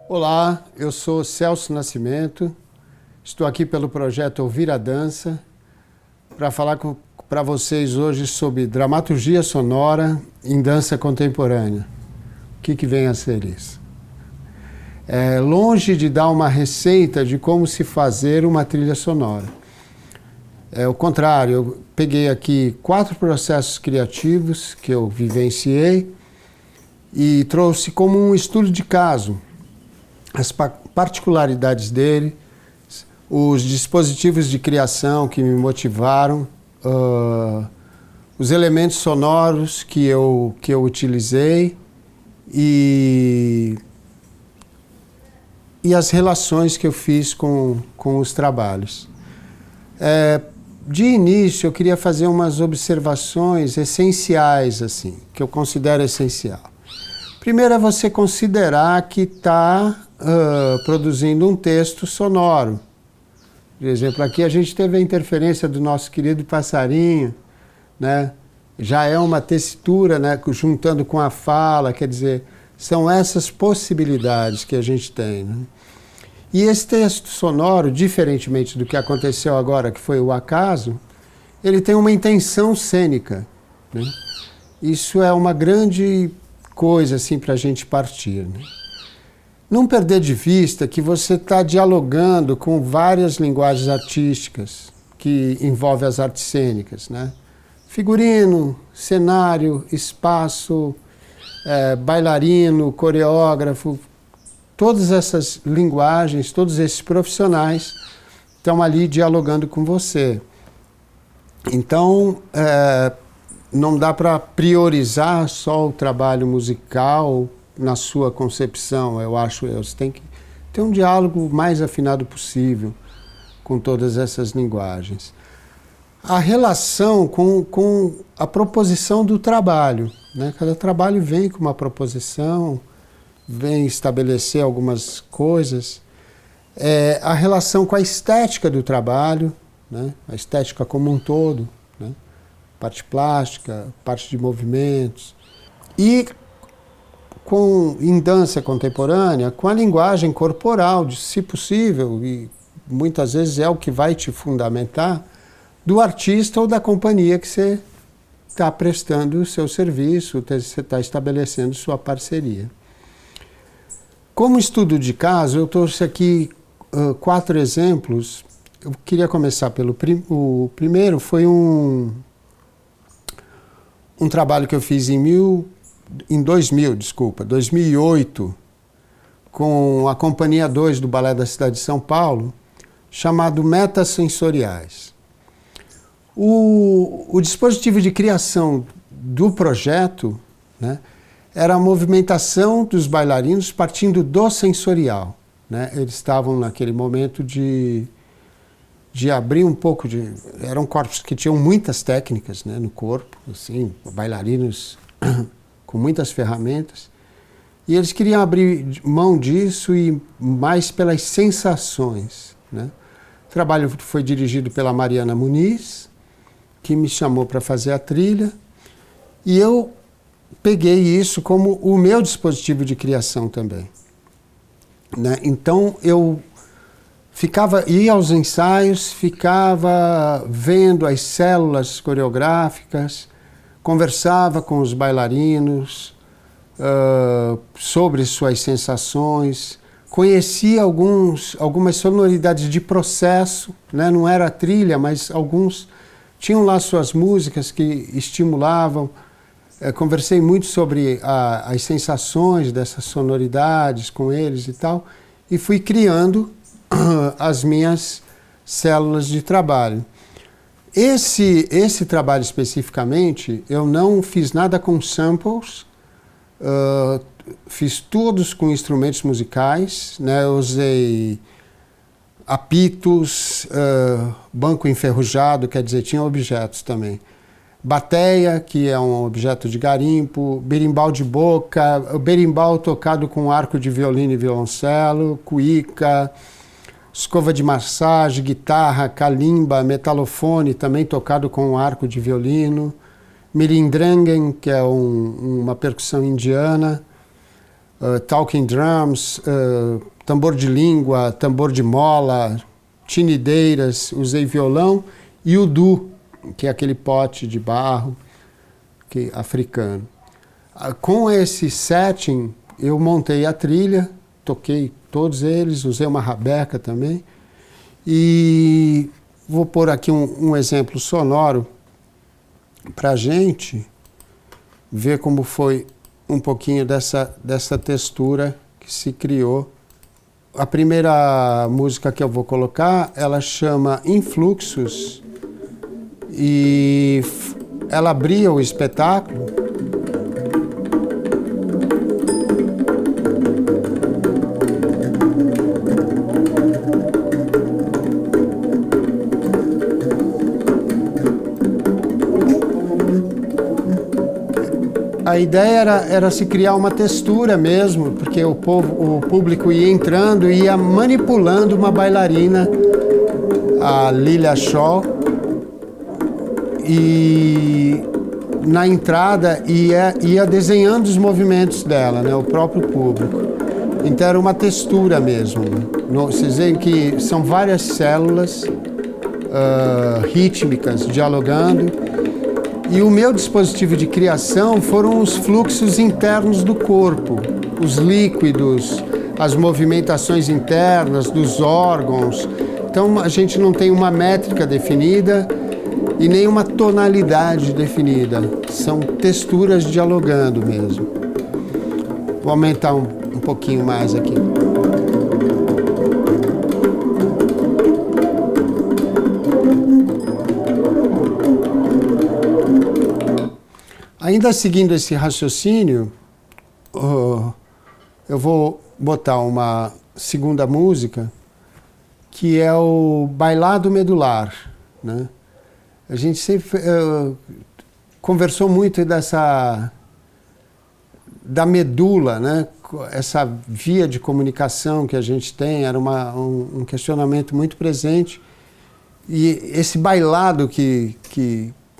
Olá, eu sou Celso Nascimento, estou aqui pelo projeto Ouvir a Dança para falar para vocês hoje sobre dramaturgia sonora em dança contemporânea. O que vem a ser isso? Longe de dar uma receita de como se fazer uma trilha sonora. É o contrário, eu peguei aqui 4 processos criativos que eu vivenciei e trouxe como um estudo de caso as particularidades dele, os dispositivos de criação que me motivaram, os elementos sonoros que eu utilizei e as relações que eu fiz com os trabalhos. De início, eu queria fazer umas observações essenciais, assim, que eu considero essencial. Primeiro é você considerar que está produzindo um texto sonoro. Por exemplo, aqui a gente teve a interferência do nosso querido passarinho, né? Já é uma tessitura, né? Juntando com a fala, quer dizer, são essas possibilidades que a gente tem, né? E esse texto sonoro, diferentemente do que aconteceu agora, que foi o acaso, ele tem uma intenção cênica, né? Isso é uma grande coisa assim, para a gente partir, né? Não perder de vista que você está dialogando com várias linguagens artísticas que envolvem as artes cênicas, né? Figurino, cenário, espaço, bailarino, coreógrafo, todas essas linguagens, todos esses profissionais estão ali dialogando com você. Então, não dá para priorizar só o trabalho musical na sua concepção, eu acho. Você tem que ter um diálogo mais afinado possível com todas essas linguagens. A relação com a proposição do trabalho, né? Cada trabalho vem com uma proposição, vem estabelecer algumas coisas. A relação com a estética do trabalho, né? A estética como um todo, né? Parte plástica, parte de movimentos. E em dança contemporânea, com a linguagem corporal, se possível, e muitas vezes é o que vai te fundamentar, do artista ou da companhia que você está prestando o seu serviço, você está estabelecendo sua parceria. Como estudo de caso, eu trouxe aqui 4 exemplos. Eu queria começar pelo o primeiro, foi um trabalho que eu fiz em 2008, com a Companhia 2 do Balé da Cidade de São Paulo, chamado Metasensoriais. O dispositivo de criação do projeto, né, era a movimentação dos bailarinos partindo do sensorial, né? Eles estavam naquele momento de abrir um pouco eram corpos que tinham muitas técnicas, né, no corpo, assim, bailarinos com muitas ferramentas, e eles queriam abrir mão disso e mais pelas sensações, né? O trabalho foi dirigido pela Mariana Muniz, que me chamou para fazer a trilha, e eu peguei isso como o meu dispositivo de criação também, né? Então eu ia aos ensaios, ficava vendo as células coreográficas, conversava com os bailarinos sobre suas sensações, conhecia algumas sonoridades de processo, né? Não era trilha, mas alguns tinham lá suas músicas que estimulavam. Conversei muito sobre as sensações dessas sonoridades com eles e tal, e fui criando as minhas células de trabalho. Esse trabalho especificamente, eu não fiz nada com samples, fiz todos com instrumentos musicais, né? Eu usei apitos, banco enferrujado, quer dizer, tinha objetos também. bateia, que é um objeto de garimpo, berimbau de boca, o berimbau tocado com arco de violino e violoncelo, cuíca, escova de massagem, guitarra, calimba, metalofone, também tocado com arco de violino, mirindrangen, que é uma percussão indiana, talking drums, tambor de língua, tambor de mola, tinideiras, usei violão, e o udu, que é aquele pote de barro africano. Com esse setting, eu montei a trilha, toquei todos eles, usei uma rabeca também, e vou pôr aqui um exemplo sonoro para a gente ver como foi um pouquinho dessa textura que se criou. A primeira música que eu vou colocar, ela chama Influxos, e ela abria o espetáculo. A ideia era se criar uma textura mesmo, porque o público ia entrando e ia manipulando uma bailarina, a Lilia Shaw, e na entrada ia desenhando os movimentos dela, né, o próprio público. Então era uma textura mesmo. Vocês veem que são várias células rítmicas dialogando. E o meu dispositivo de criação foram os fluxos internos do corpo, os líquidos, as movimentações internas dos órgãos. Então a gente não tem uma métrica definida e nem uma tonalidade definida. São texturas dialogando mesmo. Vou aumentar um pouquinho mais aqui. Ainda seguindo esse raciocínio, eu vou botar uma segunda música, que é o Bailado Medular, né? A gente sempre conversou muito da medula, né? Essa via de comunicação que a gente tem, era um questionamento muito presente. E esse bailado que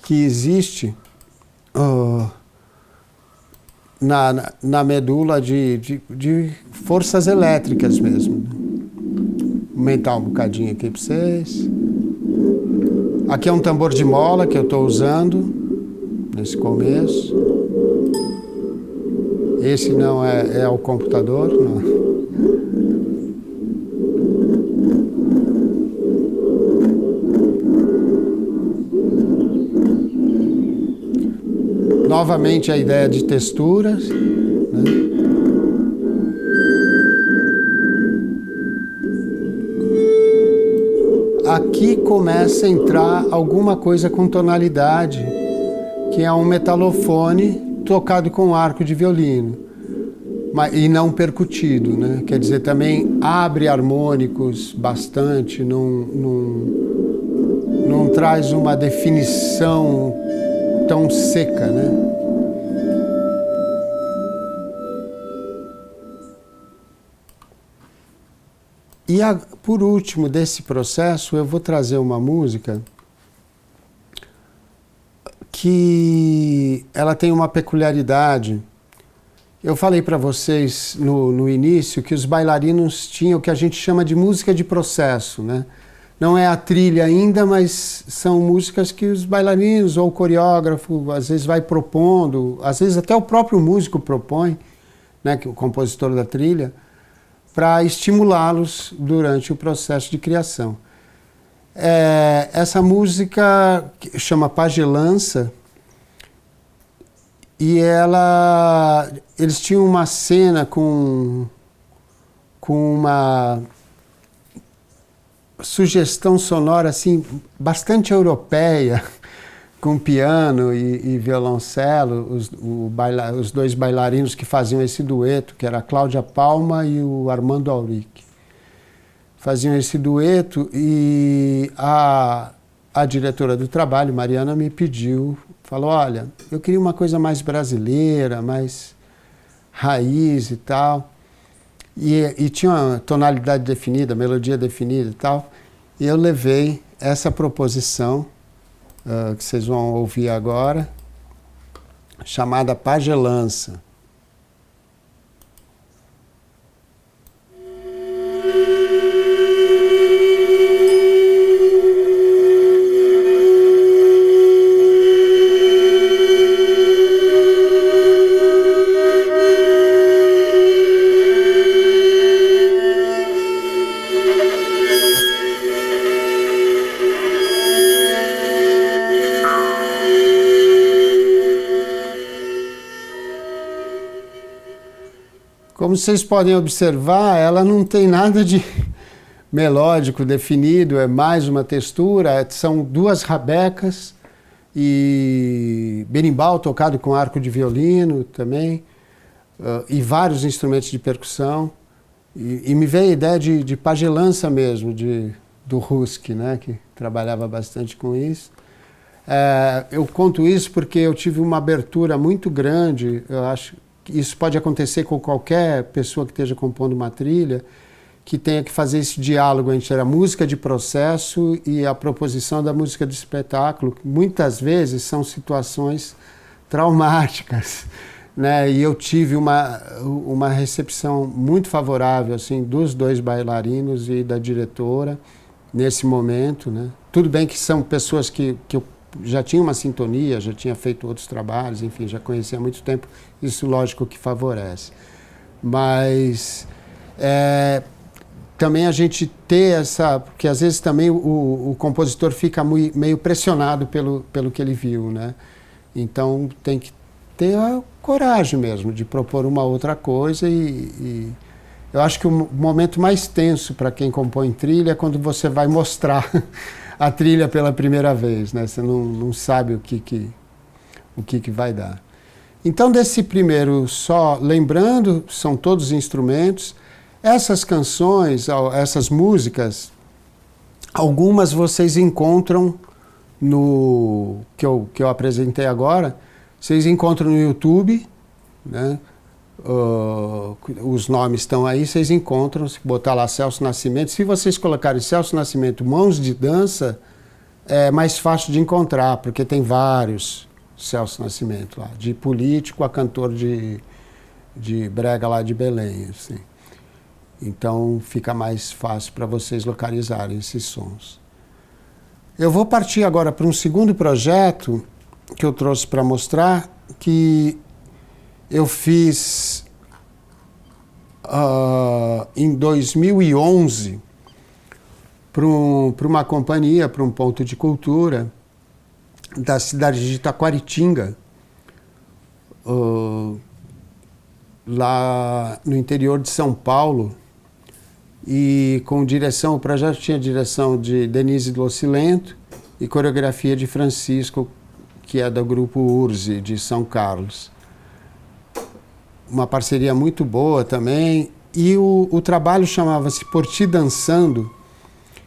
existe na medula de forças elétricas mesmo. Vou aumentar um bocadinho aqui para vocês. Aqui é um tambor de mola que eu estou usando nesse começo. Esse não é o computador, não. Novamente a ideia de texturas, né? Aqui começa a entrar alguma coisa com tonalidade, que é um metalofone tocado com arco de violino, e não percutido, né? Quer dizer, também abre harmônicos bastante, não traz uma definição tão seca, né? E por último desse processo, eu vou trazer uma música que ela tem uma peculiaridade. Eu falei para vocês no início que os bailarinos tinham o que a gente chama de música de processo, né? Não é a trilha ainda, mas são músicas que os bailarinos ou o coreógrafo às vezes vai propondo, às vezes até o próprio músico propõe, né, que é o compositor da trilha, para estimulá-los durante o processo de criação. Essa música chama Pagelança, e eles tinham uma cena com uma sugestão sonora assim bastante europeia, com piano e violoncelo, os dois bailarinos que faziam esse dueto, que era a Cláudia Palma e o Armando Auric. Faziam esse dueto e a diretora do trabalho, Mariana, me pediu, falou, olha, eu queria uma coisa mais brasileira, mais raiz e tal. E tinha uma tonalidade definida, melodia definida e tal. E eu levei essa proposição, que vocês vão ouvir agora, chamada Pagelança. Como vocês podem observar, ela não tem nada de melódico definido, é mais uma textura, são duas rabecas e berimbau tocado com arco de violino também, e vários instrumentos de percussão. E me veio a ideia de pagelança mesmo, do Rusk, né, que trabalhava bastante com isso. Eu conto isso porque eu tive uma abertura muito grande, eu acho. Isso pode acontecer com qualquer pessoa que esteja compondo uma trilha, que tenha que fazer esse diálogo entre a música de processo e a proposição da música de espetáculo, que muitas vezes são situações traumáticas, né? E eu tive uma recepção muito favorável assim, dos dois bailarinos e da diretora nesse momento, né? Tudo bem que são pessoas que eu já tinha uma sintonia, já tinha feito outros trabalhos, enfim, já conhecia há muito tempo, isso lógico que favorece. Mas também a gente ter essa... Porque às vezes também o compositor fica meio pressionado pelo que ele viu, né? Então tem que ter a coragem mesmo de propor uma outra coisa e eu acho que o momento mais tenso para quem compõe trilha é quando você vai mostrar a trilha pela primeira vez, né? Você não sabe o que vai dar. Então, desse primeiro só, lembrando, são todos instrumentos. Essas canções, essas músicas, algumas vocês encontram no que eu apresentei agora, vocês encontram no YouTube, né? Os nomes estão aí, vocês encontram, se botar lá Celso Nascimento. Se vocês colocarem Celso Nascimento Mãos de Dança, é mais fácil de encontrar, porque tem vários Celso Nascimento lá, de político a cantor de brega lá de Belém, assim. Então fica mais fácil para vocês localizarem esses sons. Eu vou partir agora para um segundo projeto que eu trouxe para mostrar, que eu fiz em 2011 para uma companhia, para um ponto de cultura da cidade de Taquaritinga, lá no interior de São Paulo, e com direção, o projeto tinha direção de Denise Docilento e coreografia de Francisco, que é do grupo Urze, de São Carlos. Uma parceria muito boa também, e o trabalho chamava-se Por Ti Dançando,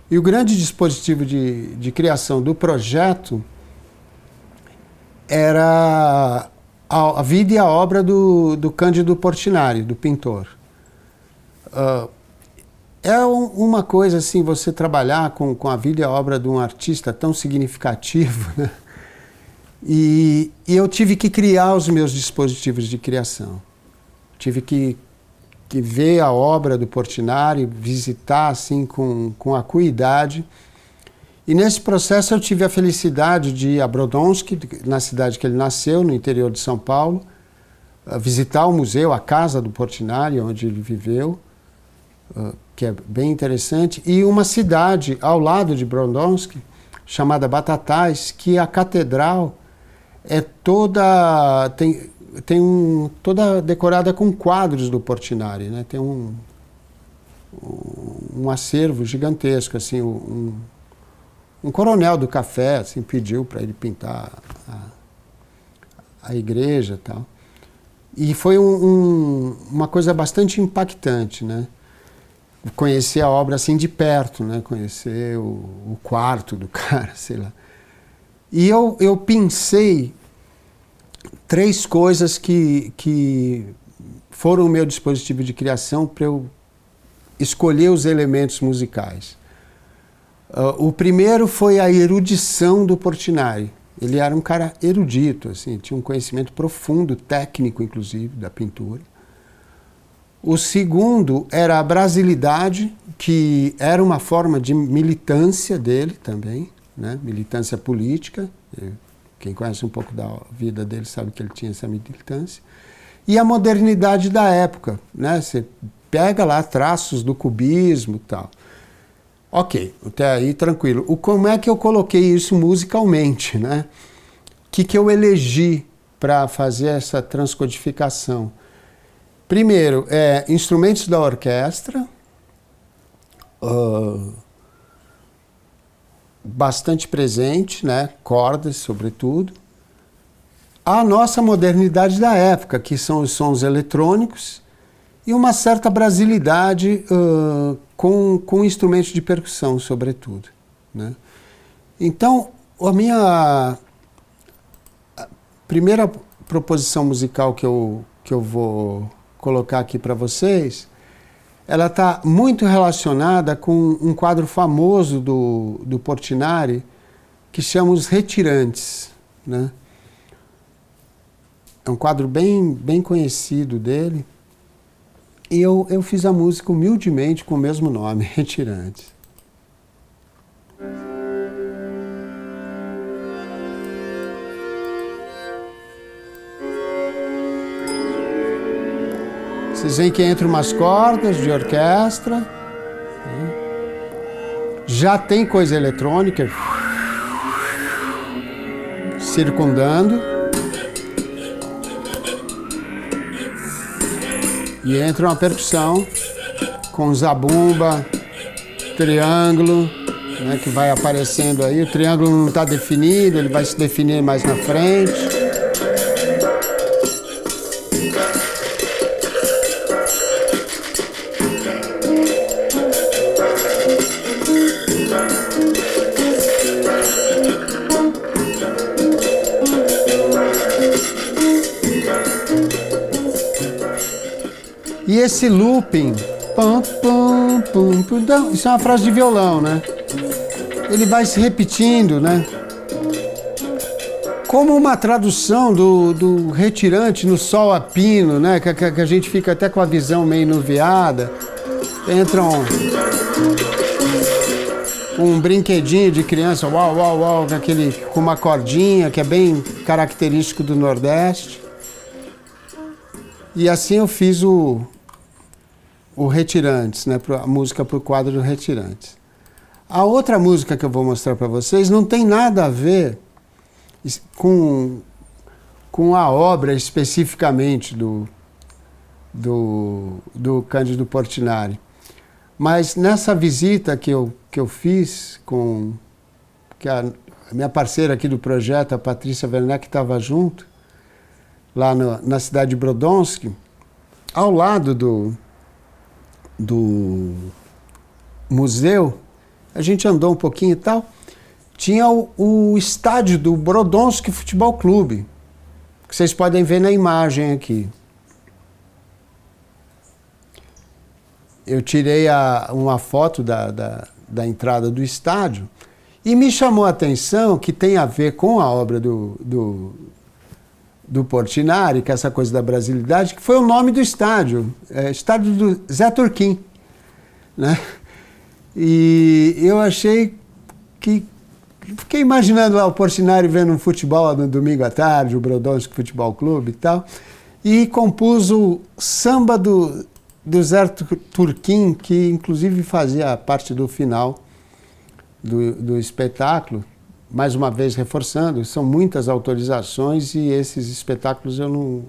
e o grande dispositivo de criação do projeto era a vida e a obra do Cândido Portinari, do pintor. É uma coisa assim, você trabalhar com a vida e a obra de um artista tão significativo, né? E eu tive que criar os meus dispositivos de criação. Tive que ver a obra do Portinari, visitar assim com acuidade. E nesse processo eu tive a felicidade de ir a Brodowski, na cidade que ele nasceu, no interior de São Paulo, visitar o museu, a casa do Portinari, onde ele viveu, que é bem interessante, e uma cidade ao lado de Brodowski, chamada Batatais, que a catedral é toda... toda decorada com quadros do Portinari, né? Tem um acervo gigantesco, assim, um coronel do café assim, pediu para ele pintar a igreja e tal. E foi uma coisa bastante impactante, né? conhecer a obra assim de perto, né? Conhecer o quarto do cara, sei lá. E eu pensei 3 coisas que foram o meu dispositivo de criação para eu escolher os elementos musicais. O primeiro foi a erudição do Portinari. Ele era um cara erudito, assim, tinha um conhecimento profundo, técnico inclusive, da pintura. O segundo era a brasilidade, que era uma forma de militância dele também, né? Militância política. Quem conhece um pouco da vida dele sabe que ele tinha essa militância. E a modernidade da época, né? Você pega lá traços do cubismo e tal. Ok, até aí tranquilo. Como é que eu coloquei isso musicalmente, né? O que eu elegi para fazer essa transcodificação? Primeiro, instrumentos da orquestra, bastante presente, né? Cordas, sobretudo. A nossa modernidade da época, que são os sons eletrônicos, e uma certa brasilidade com instrumentos de percussão, sobretudo, né? Então, a minha primeira proposição musical que eu vou colocar aqui para vocês, ela está muito relacionada com um quadro famoso do Portinari, que chama Os Retirantes, né? É um quadro bem conhecido dele. E eu fiz a música humildemente com o mesmo nome, Retirantes. Vocês veem que entra umas cordas de orquestra, né? Já tem coisa eletrônica circundando. E entra uma percussão com zabumba, triângulo, né, que vai aparecendo aí. O triângulo não está definido, ele vai se definir mais na frente. E esse looping, pum, pum, pum, pum, isso é uma frase de violão, né? Ele vai se repetindo, né? Como uma tradução do retirante no sol a pino, né? Que a gente fica até com a visão meio nuviada. Entra um brinquedinho de criança, uau, uau, uau, com uma cordinha, que é bem característico do Nordeste. E assim eu fiz o Retirantes, né? A música para o quadro do Retirantes. A outra música que eu vou mostrar para vocês não tem nada a ver com a obra especificamente do Cândido Portinari. Mas nessa visita que eu fiz que a minha parceira aqui do projeto, a Patrícia Werneck, estava junto, lá na cidade de Brodowski, ao lado do museu, a gente andou um pouquinho e tal, tinha o estádio do Brodowski Futebol Clube, que vocês podem ver na imagem aqui. Eu tirei uma foto da entrada do estádio e me chamou a atenção que tem a ver com a obra do Portinari, que é essa coisa da brasilidade, que foi o nome do estádio, estádio do Zé Turquim, né? E eu achei que... Fiquei imaginando lá o Portinari vendo um futebol no domingo à tarde, o Brodowski Futebol Clube e tal, e compus o samba do Zé Turquim, que inclusive fazia parte do final do espetáculo. Mais uma vez reforçando, são muitas autorizações e esses espetáculos eu não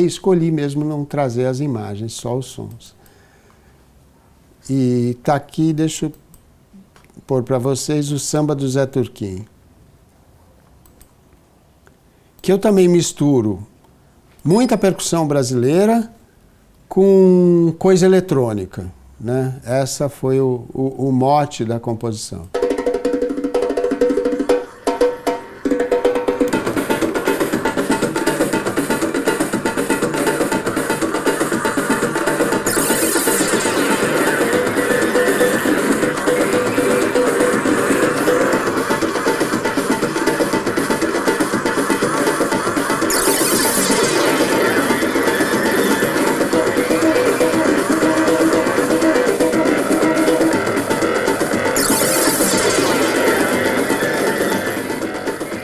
escolhi mesmo não trazer as imagens, só os sons. E tá aqui, deixa eu pôr para vocês o samba do Zé Turquim, que eu também misturo muita percussão brasileira com coisa eletrônica, né? Essa foi o mote da composição.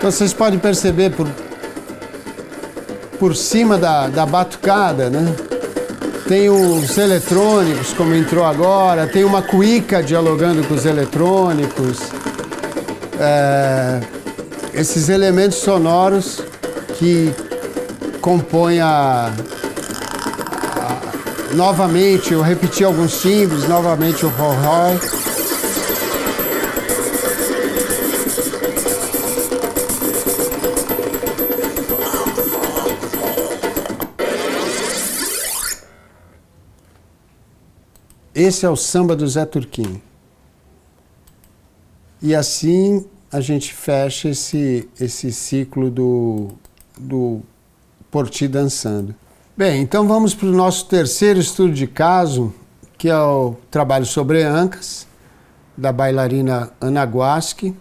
Vocês podem perceber por cima da batucada, né? Tem os eletrônicos, como entrou agora, tem uma cuíca dialogando com os eletrônicos. Esses elementos sonoros que compõem novamente, eu repeti alguns timbres, novamente o ró-ró. Esse é o samba do Zé Turquim. E assim a gente fecha esse ciclo do Poti dançando. Bem, então vamos para o nosso terceiro estudo de caso, que é o trabalho sobre Ancas, da bailarina Ana Guaschi,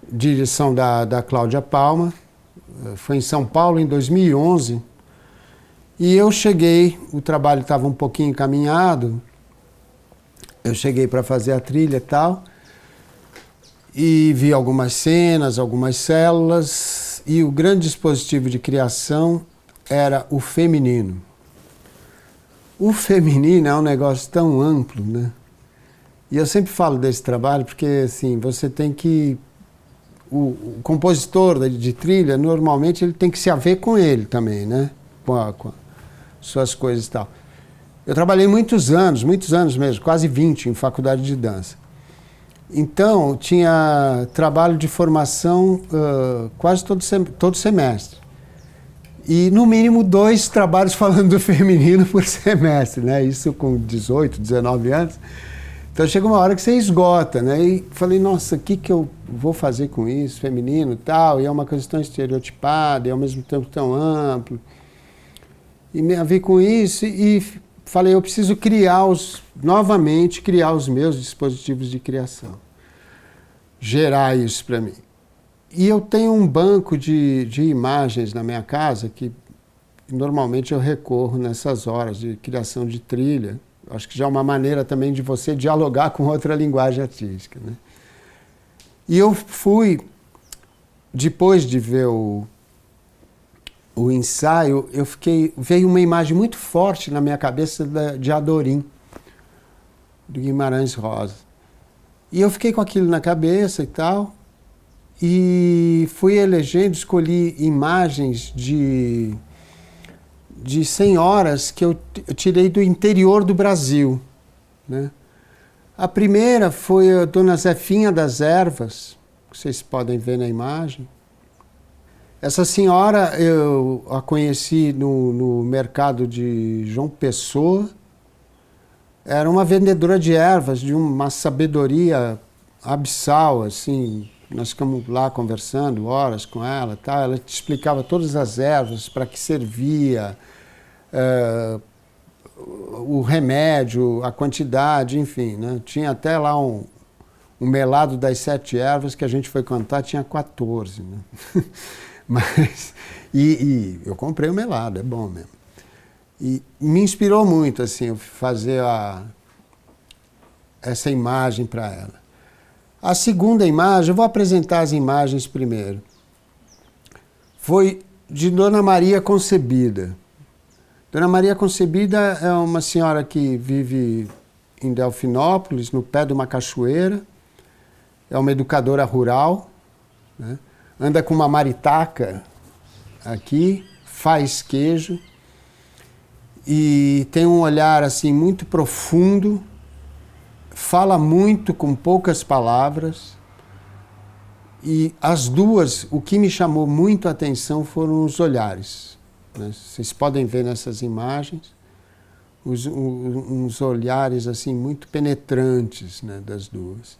direção da Cláudia Palma. Foi em São Paulo em 2011. E eu cheguei, o trabalho estava um pouquinho encaminhado, eu cheguei para fazer a trilha e tal, e vi algumas cenas, algumas células, e o grande dispositivo de criação era o feminino. O feminino é um negócio tão amplo, né? E eu sempre falo desse trabalho porque, assim, você tem que... O compositor de trilha, normalmente, ele tem que se haver com ele também, né? Com as suas coisas e tal. Eu trabalhei muitos anos mesmo, quase 20 em faculdade de dança. Então, tinha trabalho de formação quase todo semestre. E, no mínimo, 2 trabalhos falando do feminino por semestre, né? Isso com 18, 19 anos. Então, chega uma hora que você esgota, né? E falei, nossa, o que eu vou fazer com isso, feminino e tal? E é uma coisa tão estereotipada, e ao mesmo tempo tão amplo. E me vi com isso e falei, eu preciso novamente criar os meus dispositivos de criação. Gerar isso para mim. E eu tenho um banco de imagens na minha casa que normalmente eu recorro nessas horas de criação de trilha. Acho que já é uma maneira também de você dialogar com outra linguagem artística, né? E eu fui, depois de ver o ensaio, veio uma imagem muito forte na minha cabeça de Adorim, do Guimarães Rosa. E eu fiquei com aquilo na cabeça e tal, e fui elegendo, escolhi imagens de senhoras que eu tirei do interior do Brasil, né? A primeira foi a Dona Zefinha das Ervas, que vocês podem ver na imagem. Essa senhora eu a conheci no mercado de João Pessoa. Era uma vendedora de ervas, de uma sabedoria abissal, assim. Nós ficamos lá conversando horas com ela, tá? Ela te explicava todas as ervas, para que servia, o remédio, a quantidade, enfim, né? Tinha até lá um melado das 7 ervas que a gente foi contar, tinha 14, né? Mas, e eu comprei o melado, é bom mesmo. E me inspirou muito, assim, eu fazer essa imagem para ela. A segunda imagem, eu vou apresentar as imagens primeiro. Foi de Dona Maria Concebida. Dona Maria Concebida é uma senhora que vive em Delfinópolis, no pé de uma cachoeira. É uma educadora rural, né? Anda com uma maritaca aqui, faz queijo e tem um olhar assim muito profundo, fala muito com poucas palavras. E as duas, o que me chamou muito a atenção foram os olhares, né? Vocês podem ver nessas imagens, uns olhares assim muito penetrantes, né, das duas.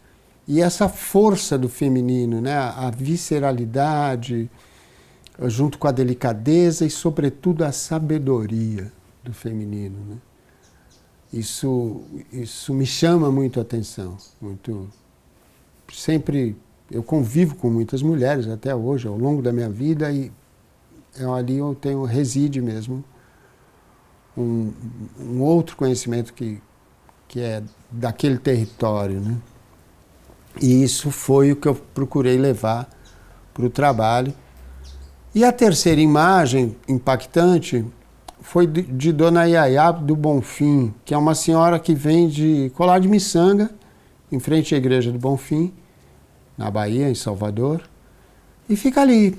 E essa força do feminino, né, a visceralidade, junto com a delicadeza e, sobretudo, a sabedoria do feminino, né? Isso me chama muito a atenção. Sempre eu convivo com muitas mulheres até hoje, ao longo da minha vida, e ali reside mesmo um outro conhecimento que é daquele território, né? E isso foi o que eu procurei levar para o trabalho. E a terceira imagem impactante foi de Dona Yayá do Bonfim, que é uma senhora que vende colar de miçanga, em frente à Igreja do Bonfim, na Bahia, em Salvador, e fica ali,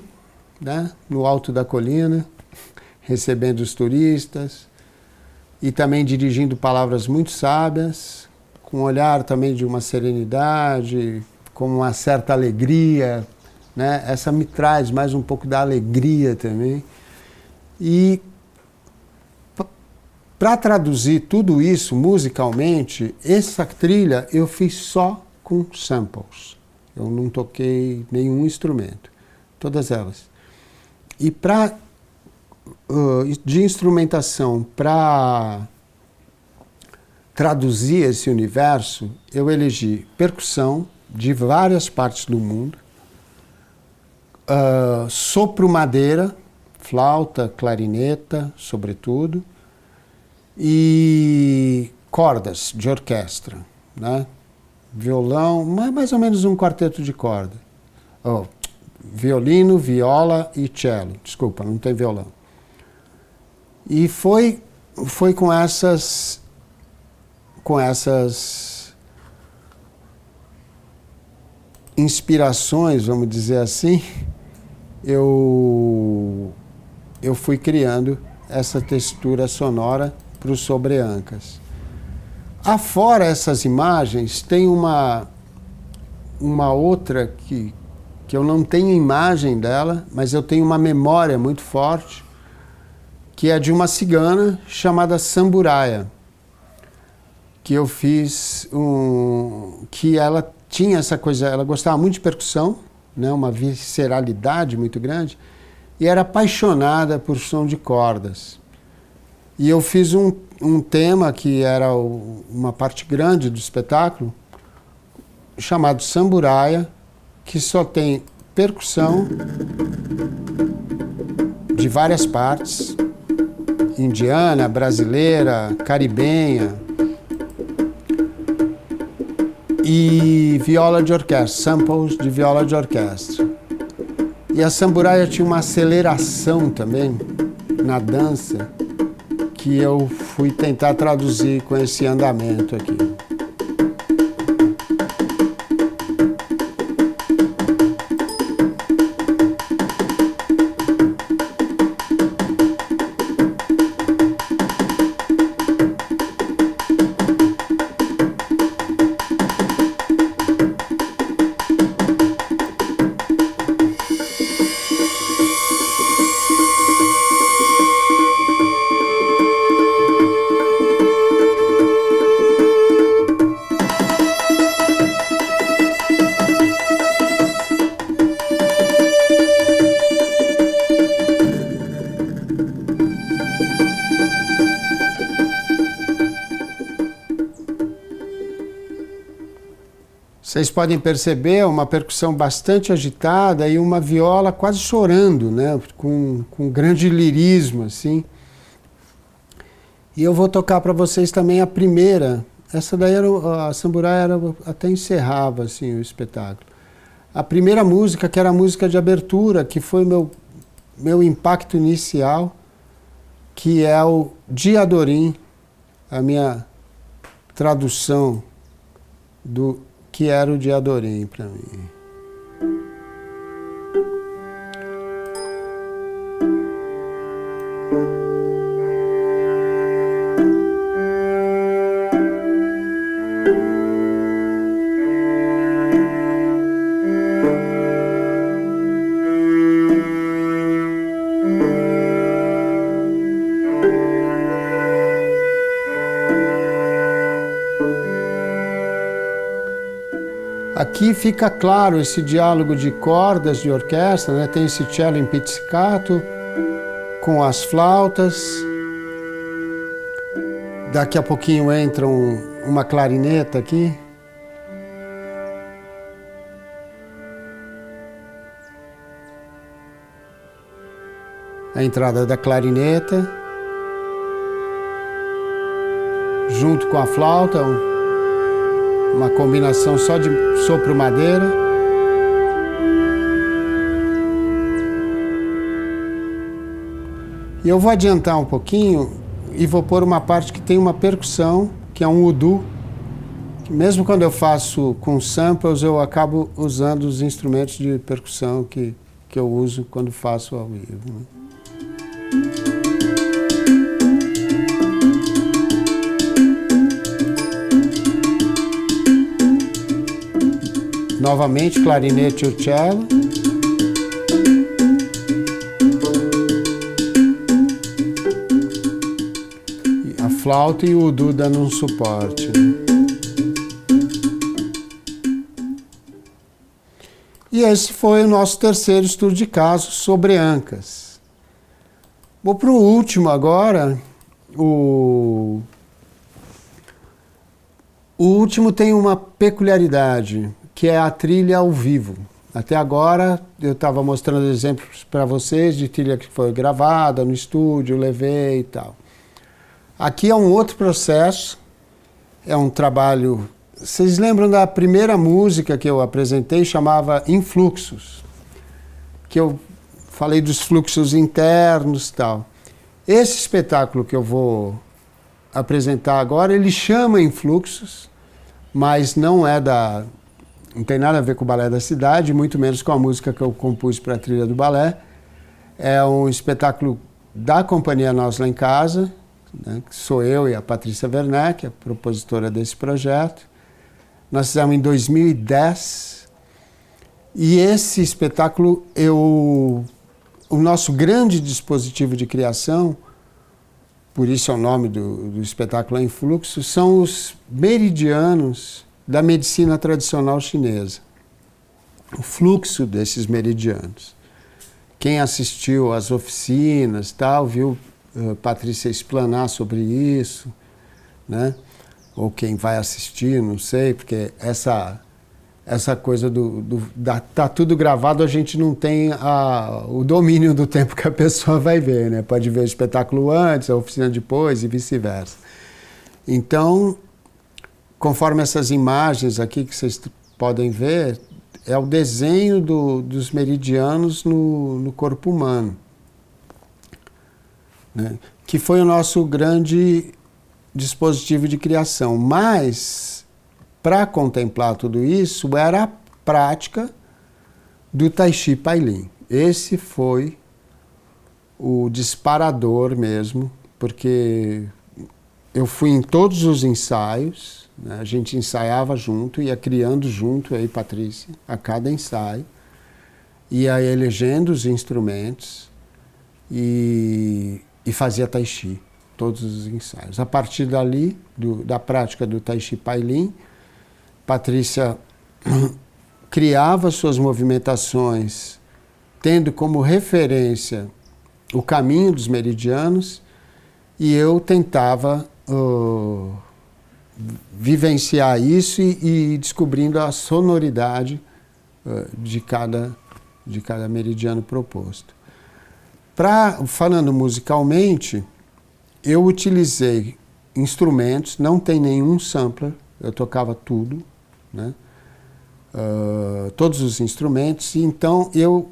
né, no alto da colina, recebendo os turistas e também dirigindo palavras muito sábias, com um olhar também de uma serenidade, com uma certa alegria, né? Essa me traz mais um pouco da alegria também. E para traduzir tudo isso musicalmente, essa trilha eu fiz só com samples. Eu não toquei nenhum instrumento, todas elas. E de instrumentação para traduzir esse universo, eu elegi percussão de várias partes do mundo, sopro madeira, flauta, clarineta, sobretudo, e cordas de orquestra, né? Violão, mais ou menos um quarteto de corda. Violino, viola e cello. Desculpa, não tem violão. E foi com essas inspirações, vamos dizer assim, eu fui criando essa textura sonora para os sobreancas. Afora essas imagens, tem uma outra que eu não tenho imagem dela, mas eu tenho uma memória muito forte, que é de uma cigana chamada Samburaia, que eu fiz que ela tinha essa coisa, ela gostava muito de percussão, né, uma visceralidade muito grande, e era apaixonada por som de cordas. E eu fiz um tema que era uma parte grande do espetáculo, chamado Samburaia, que só tem percussão de várias partes, indiana, brasileira, caribenha, e viola de orquestra, samples de viola de orquestra. E a Samburaia tinha uma aceleração também na dança, que eu fui tentar traduzir com esse andamento aqui. Vocês podem perceber uma percussão bastante agitada e uma viola quase chorando, né? Com grande lirismo, assim. E eu vou tocar para vocês também a primeira. Essa daí a Samburaia até encerrava assim, o espetáculo. A primeira música, que era a música de abertura, que foi meu impacto inicial, que é o Diadorim, a minha tradução do que era o Diadorim para mim. Aqui fica claro esse diálogo de cordas de orquestra, né? Tem esse cello em pizzicato com as flautas. Daqui a pouquinho entra uma clarineta aqui. A entrada da clarineta, junto com a flauta, uma combinação só de sopro madeira. E eu vou adiantar um pouquinho e vou pôr uma parte que tem uma percussão, que é um udu. Que mesmo quando eu faço com samples, eu acabo usando os instrumentos de percussão que eu uso quando faço ao vivo, né? Novamente, clarinete e o cello. E a flauta e o udu dando um suporte. E esse foi o nosso terceiro estudo de caso sobre Ancas. Vou para o último agora. O último tem uma peculiaridade, que é a trilha ao vivo. Até agora eu estava mostrando exemplos para vocês de trilha que foi gravada no estúdio, levei e tal. Aqui é um outro processo, é um trabalho... Vocês lembram da primeira música que eu apresentei, chamava Influxos, que eu falei dos fluxos internos e tal. Esse espetáculo que eu vou apresentar agora, ele chama Influxos, mas não tem nada a ver com o Balé da Cidade, muito menos com a música que eu compus para a trilha do balé. É um espetáculo da Companhia Nós Lá em Casa, né, que sou eu e a Patrícia Werneck, a propositora desse projeto. Nós fizemos em 2010, e esse espetáculo, o nosso grande dispositivo de criação, por isso é o nome do espetáculo em fluxo, são os meridianos da medicina tradicional chinesa. O fluxo desses meridianos. Quem assistiu às oficinas, tal, viu Patrícia explanar sobre isso, né? Ou quem vai assistir, não sei, porque essa coisa tá tudo gravado, a gente não tem o domínio do tempo que a pessoa vai ver, né? Pode ver o espetáculo antes, a oficina depois e vice-versa. Então, conforme essas imagens aqui que vocês podem ver, é o desenho dos meridianos no corpo humano, né? Que foi o nosso grande dispositivo de criação. Mas, para contemplar tudo isso, era a prática do Tai Chi Pai Lin. Esse foi o disparador mesmo, porque eu fui em todos os ensaios, né? A gente ensaiava junto, ia criando junto, aí Patrícia, a cada ensaio, ia elegendo os instrumentos e fazia Tai Chi, todos os ensaios. A partir dali, da prática do Tai Chi Pai Lin, Patrícia criava suas movimentações tendo como referência o caminho dos meridianos, e eu tentava vivenciar isso e descobrindo a sonoridade de cada meridiano proposto. Falando musicalmente, eu utilizei instrumentos, não tem nenhum sampler, eu tocava tudo, né? Todos os instrumentos, e então eu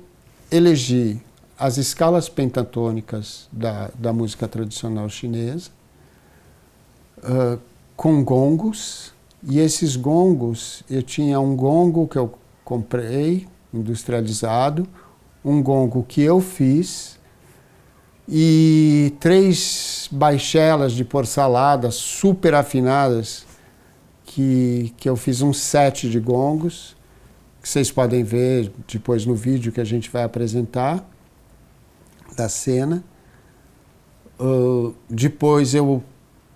elegi as escalas pentatônicas da música tradicional chinesa, com gongos, e esses gongos, eu tinha um gongo que eu comprei, industrializado, um gongo que eu fiz, e 3 baixelas de porcelada super afinadas, que eu fiz um set de gongos, que vocês podem ver depois no vídeo que a gente vai apresentar, da cena. Depois eu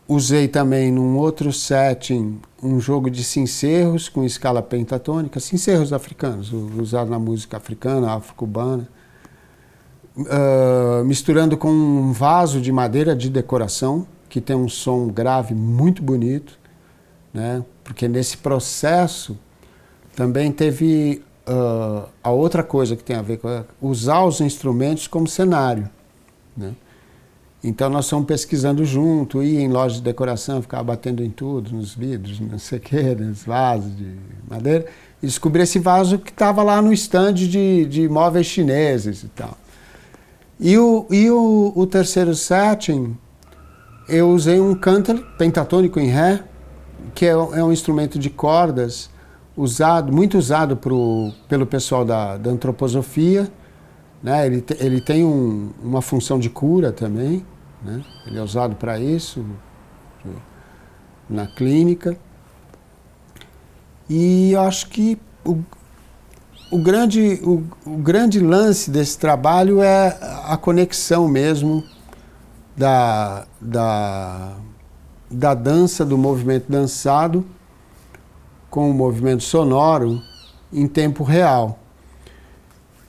usei também num outro setting um jogo de sincérros com escala pentatônica, sincérros africanos, usados na música africana, afro-cubana, misturando com um vaso de madeira de decoração, que tem um som grave muito bonito, né? Porque nesse processo também teve a outra coisa que tem a ver com usar os instrumentos como cenário, né? Então nós fomos pesquisando junto, ia em lojas de decoração, ficava batendo em tudo, nos vidros, não sei o quê, nos vasos de madeira, e descobri esse vaso que estava lá no stand de móveis chineses e tal. E o terceiro setting, eu usei um cântaro pentatônico em Ré, que é um instrumento de cordas muito usado pelo pessoal da antroposofia, né? Ele tem uma função de cura também, né? Ele é usado para isso na clínica. E eu acho que o grande lance desse trabalho é a conexão mesmo da dança, do movimento dançado com o movimento sonoro em tempo real.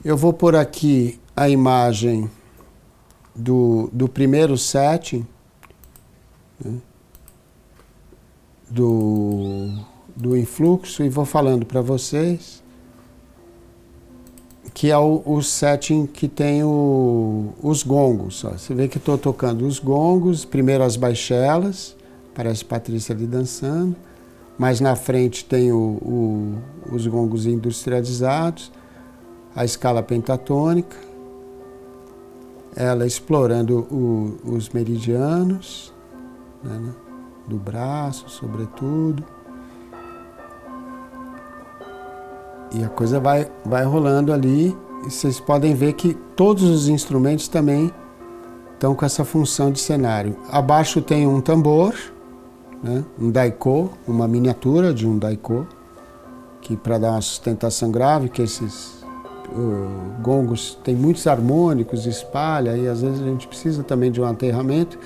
Eu vou pôr aqui a imagem do primeiro setting, né, do influxo, e vou falando para vocês, que é o setting que tem os gongos. Ó. Você vê que estou tocando os gongos, primeiro as baixelas, parece Patrícia ali dançando, mas na frente tem os gongos industrializados, a escala pentatônica, ela explorando os meridianos, né, do braço, sobretudo. E a coisa vai rolando ali, e vocês podem ver que todos os instrumentos também estão com essa função de cenário. Abaixo tem um tambor, né, um daiko, uma miniatura de um daiko, que para dar uma sustentação grave, que esses gongos tem muitos harmônicos, espalha, e às vezes a gente precisa também de um aterramento,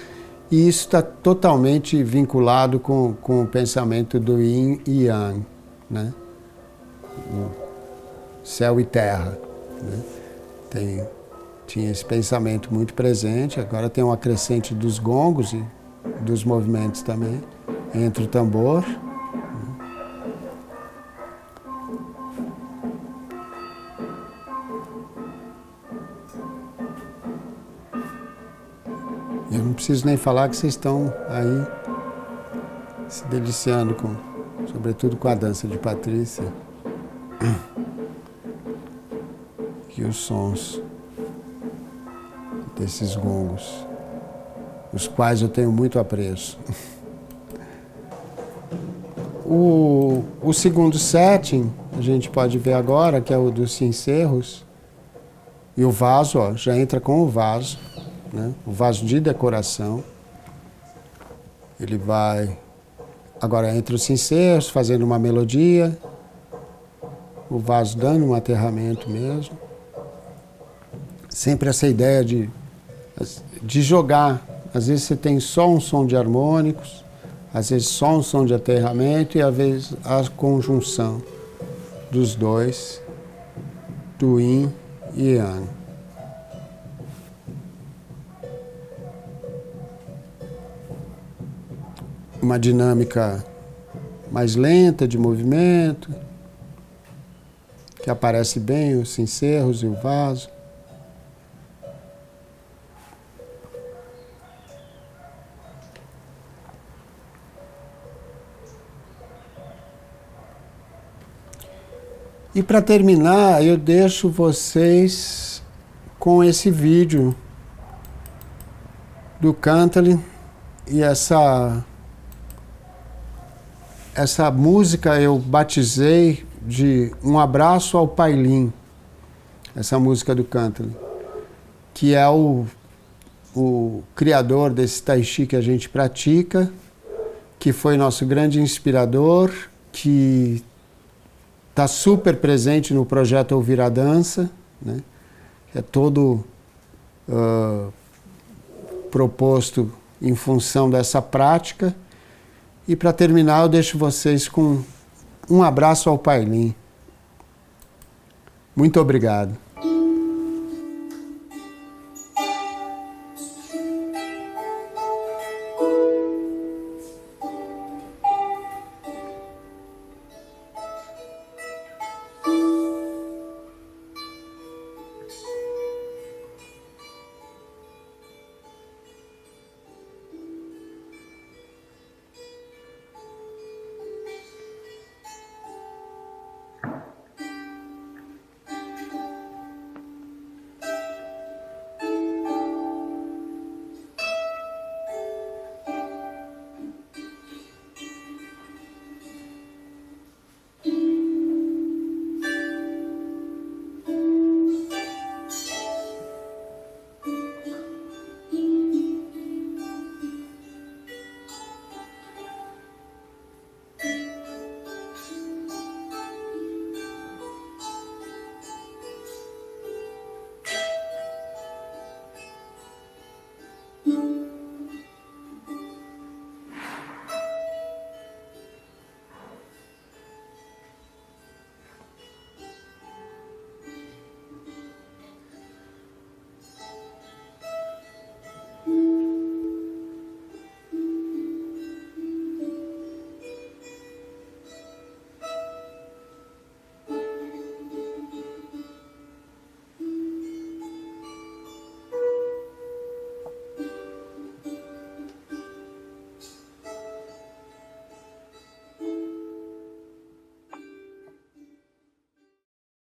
e isso está totalmente vinculado com o pensamento do Yin e Yang, né? O céu e terra, né? Tinha esse pensamento muito presente, agora tem uma crescente dos gongos e dos movimentos também, entre o tambor. Eu não preciso nem falar que vocês estão aí se deliciando, sobretudo com a dança de Patrícia. E os sons desses gongos, os quais eu tenho muito apreço. O segundo setting, a gente pode ver agora, que é o dos sincérros, e o vaso, ó, já entra com o vaso, né? O vaso de decoração. Ele vai agora entre os sincérros, fazendo uma melodia, o vaso dando um aterramento mesmo. Sempre essa ideia de jogar. Às vezes você tem só um som de harmônicos, às vezes só um som de aterramento, e às vezes a conjunção dos dois, do Yin e Yang. Uma dinâmica mais lenta de movimento, que aparece bem os sincérros e o vaso. E para terminar, eu deixo vocês com esse vídeo do Cantali, e essa música eu batizei de Um Abraço ao Pailin, essa música do Cantali, que é o criador desse Tai Chi que a gente pratica, que foi nosso grande inspirador, que está super presente no projeto Ouvir a Dança, né? É todo proposto em função dessa prática. E para terminar, eu deixo vocês com um abraço ao Pailim. Muito obrigado.